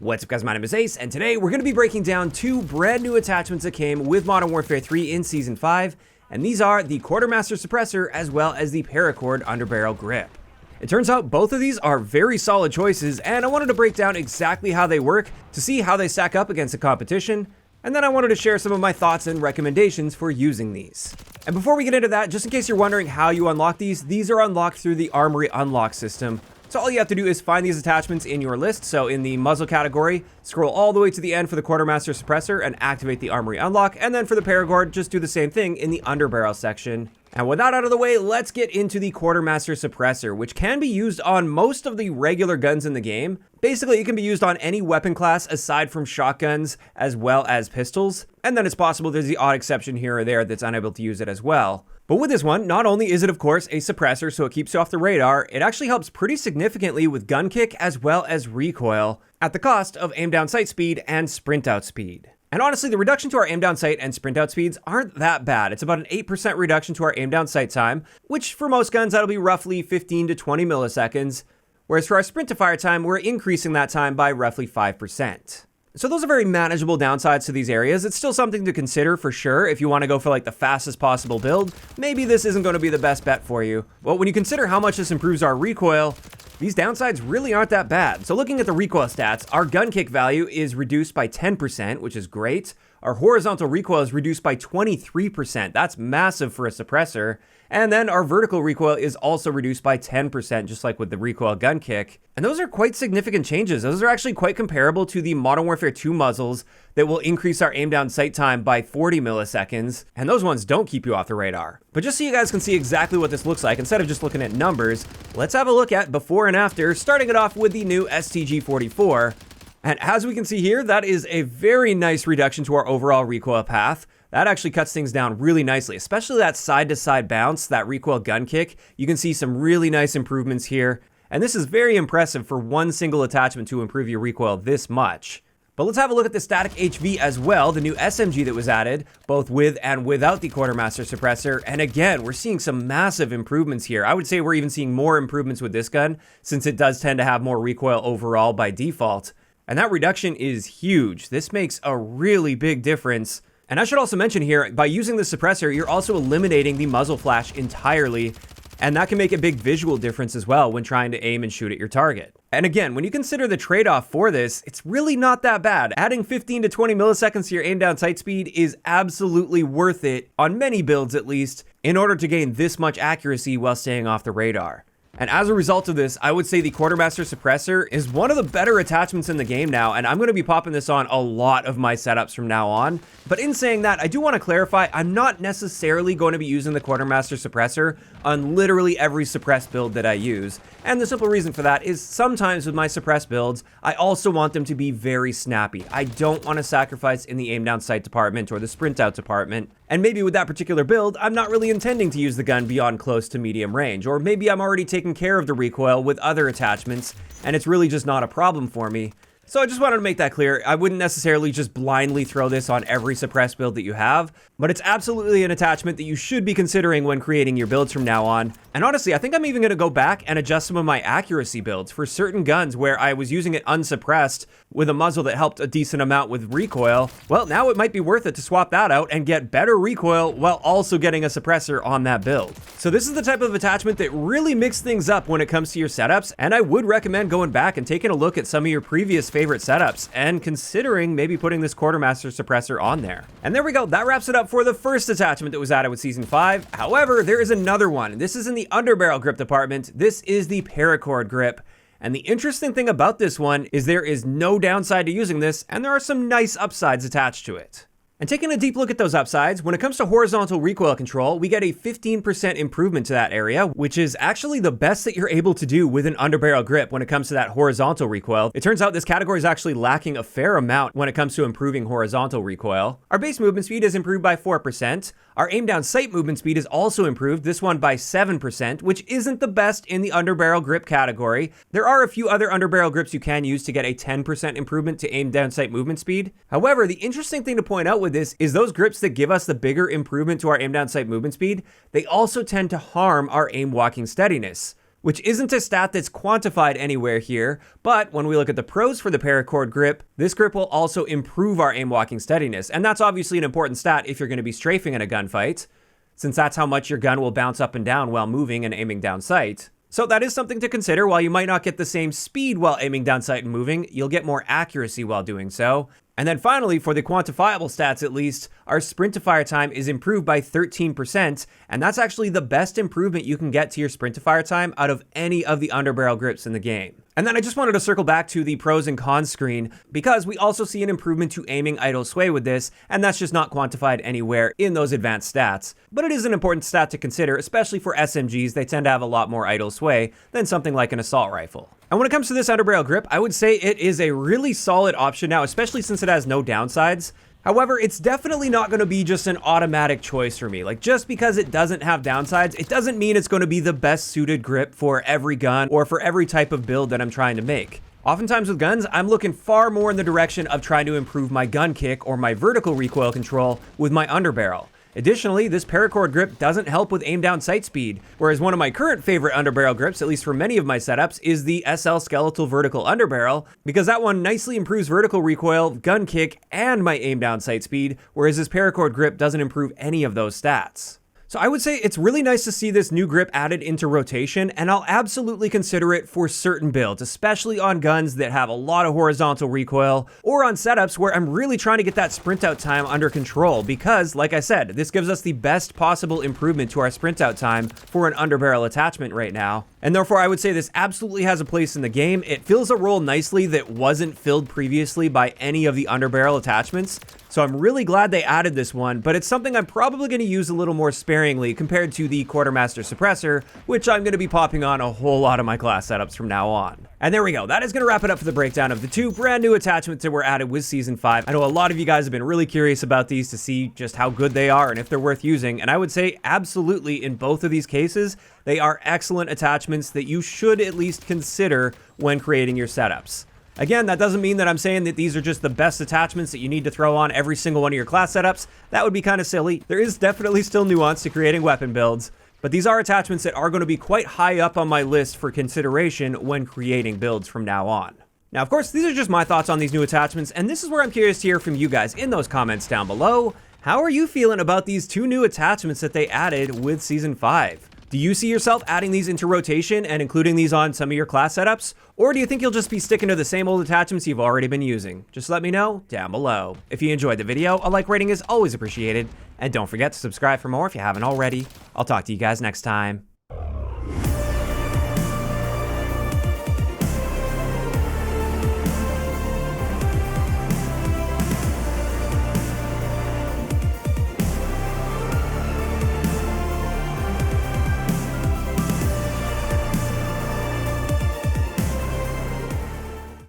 What's up guys, my name is Ace, and today we're going to be breaking down two brand new attachments that came with Modern Warfare 3 in Season 5, and these are the Quartermaster Suppressor as well as the Paracord Underbarrel Grip. It turns out both of these are very solid choices, and I wanted to break down exactly how they work to see how they stack up against the competition, and then I wanted to share some of my thoughts and recommendations for using these. And before we get into that, just in case you're wondering how you unlock these are unlocked through the Armory unlock system. So all you have to do is find these attachments in your list. So in the muzzle category, scroll all the way to the end for the Quartermaster Suppressor and activate the Armory unlock. And then for the Paracord, just do the same thing in the Underbarrel section. And with that out of the way, let's get into the Quartermaster Suppressor, which can be used on most of the regular guns in the game. Basically, it can be used on any weapon class aside from shotguns as well as pistols. And then it's possible there's the odd exception here or there that's unable to use it as well. But with this one, not only is it of course a suppressor so it keeps you off the radar, it actually helps pretty significantly with gun kick as well as recoil at the cost of aim down sight speed and sprint out speed. And honestly, the reduction to our aim down sight and sprint out speeds aren't that bad. It's about an 8% reduction to our aim down sight time, which for most guns that'll be roughly 15 to 20 milliseconds, whereas for our sprint to fire time, we're increasing that time by roughly 5%. So those are very manageable downsides to these areas. It's still something to consider for sure if you want to go for like the fastest possible build. Maybe this isn't going to be the best bet for you. But when you consider how much this improves our recoil, these downsides really aren't that bad. So looking at the recoil stats, our gun kick value is reduced by 10%, which is great. Our horizontal recoil is reduced by 23%. That's massive for a suppressor. And then our vertical recoil is also reduced by 10%, just like with the recoil gun kick. And those are quite significant changes. Those are actually quite comparable to the Modern Warfare 2 muzzles that will increase our aim down sight time by 40 milliseconds. And those ones don't keep you off the radar. But just so you guys can see exactly what this looks like, instead of just looking at numbers, let's have a look at before and after, starting it off with the new STG-44. And as we can see here, that is a very nice reduction to our overall recoil path. That actually cuts things down really nicely, especially that side-to-side bounce, that recoil gun kick. You can see some really nice improvements here. And this is very impressive for one single attachment to improve your recoil this much. But let's have a look at the static HV as well, the new SMG that was added, both with and without the Quartermaster Suppressor. And again, we're seeing some massive improvements here. I would say we're even seeing more improvements with this gun, since it does tend to have more recoil overall by default. And that reduction is huge. This makes a really big difference. And I should also mention here, by using the suppressor, you're also eliminating the muzzle flash entirely, and that can make a big visual difference as well when trying to aim and shoot at your target. And again, when you consider the trade-off for this, it's really not that bad. Adding 15 to 20 milliseconds to your aim down sight speed is absolutely worth it, on many builds at least, in order to gain this much accuracy while staying off the radar. And as a result of this, I would say the Quartermaster Suppressor is one of the better attachments in the game now, and I'm going to be popping this on a lot of my setups from now on. But in saying that, I do want to clarify, I'm not necessarily going to be using the Quartermaster Suppressor on literally every suppressed build that I use. And the simple reason for that is sometimes with my suppressed builds, I also want them to be very snappy. I don't want to sacrifice in the aim down sight department or the sprint out department. And maybe with that particular build, I'm not really intending to use the gun beyond close to medium range, or maybe I'm already taking care of the recoil with other attachments, and it's really just not a problem for me. So I just wanted to make that clear. I wouldn't necessarily just blindly throw this on every suppressed build that you have, but it's absolutely an attachment that you should be considering when creating your builds from now on. And honestly, I think I'm even going to go back and adjust some of my accuracy builds for certain guns where I was using it unsuppressed with a muzzle that helped a decent amount with recoil. Well, now it might be worth it to swap that out and get better recoil while also getting a suppressor on that build. So this is the type of attachment that really mixes things up when it comes to your setups, and I would recommend going back and taking a look at some of your previous favorite setups and considering maybe putting this Quartermaster Suppressor on there. And there we go, that wraps it up for the first attachment that was added with Season 5. However, there is another one. This is in the Underbarrel Grip department. This is the Paracord Grip. And the interesting thing about this one is there is no downside to using this, and there are some nice upsides attached to it. And taking a deep look at those upsides, when it comes to horizontal recoil control, we get a 15% improvement to that area, which is actually the best that you're able to do with an underbarrel grip when it comes to that horizontal recoil. It turns out this category is actually lacking a fair amount when it comes to improving horizontal recoil. Our base movement speed is improved by 4%. Our aim down sight movement speed is also improved, this one by 7%, which isn't the best in the underbarrel grip category. There are a few other underbarrel grips you can use to get a 10% improvement to aim down sight movement speed. However, the interesting thing to point out with this is those grips that give us the bigger improvement to our aim down sight movement speed, they also tend to harm our aim walking steadiness, which isn't a stat that's quantified anywhere here, but when we look at the pros for the Paracord grip, this grip will also improve our aim walking steadiness, and that's obviously an important stat if you're going to be strafing in a gunfight, since that's how much your gun will bounce up and down while moving and aiming down sight. So that is something to consider. While you might not get the same speed while aiming down sight and moving, you'll get more accuracy while doing so. And then finally, for the quantifiable stats at least, our sprint to fire time is improved by 13%, and that's actually the best improvement you can get to your sprint to fire time out of any of the underbarrel grips in the game. And then I just wanted to circle back to the pros and cons screen, because we also see an improvement to aiming idle sway with this, and that's just not quantified anywhere in those advanced stats. But it is an important stat to consider, especially for SMGs. They tend to have a lot more idle sway than something like an assault rifle. And when it comes to this underbarrel grip, I would say it is a really solid option now, especially since it has no downsides. However, it's definitely not going to be just an automatic choice for me. Like, just because it doesn't have downsides, it doesn't mean it's going to be the best suited grip for every gun or for every type of build that I'm trying to make. Oftentimes with guns, I'm looking far more in the direction of trying to improve my gun kick or my vertical recoil control with my underbarrel. Additionally, this Paracord grip doesn't help with aim down sight speed, whereas one of my current favorite underbarrel grips, at least for many of my setups, is the SL Skeletal Vertical Underbarrel, because that one nicely improves vertical recoil, gun kick, and my aim down sight speed, whereas this Paracord grip doesn't improve any of those stats. So I would say it's really nice to see this new grip added into rotation, and I'll absolutely consider it for certain builds, especially on guns that have a lot of horizontal recoil, or on setups where I'm really trying to get that sprint out time under control, because, like I said, this gives us the best possible improvement to our sprint out time for an underbarrel attachment right now. And therefore, I would say this absolutely has a place in the game. It fills a role nicely that wasn't filled previously by any of the underbarrel attachments. So I'm really glad they added this one, but it's something I'm probably going to use a little more sparingly compared to the Quartermaster Suppressor, which I'm going to be popping on a whole lot of my class setups from now on. And there we go. That is going to wrap it up for the breakdown of the two brand new attachments that were added with Season 5. I know a lot of you guys have been really curious about these to see just how good they are and if they're worth using, and I would say absolutely in both of these cases, they are excellent attachments that you should at least consider when creating your setups. Again, that doesn't mean that I'm saying that these are just the best attachments that you need to throw on every single one of your class setups. That would be kind of silly. There is definitely still nuance to creating weapon builds, but these are attachments that are going to be quite high up on my list for consideration when creating builds from now on. Now, of course, these are just my thoughts on these new attachments, and this is where I'm curious to hear from you guys in those comments down below. How are you feeling about these two new attachments that they added with Season 5? Do you see yourself adding these into rotation and including these on some of your class setups? Or do you think you'll just be sticking to the same old attachments you've already been using? Just let me know down below. If you enjoyed the video, a like rating is always appreciated. And don't forget to subscribe for more if you haven't already. I'll talk to you guys next time.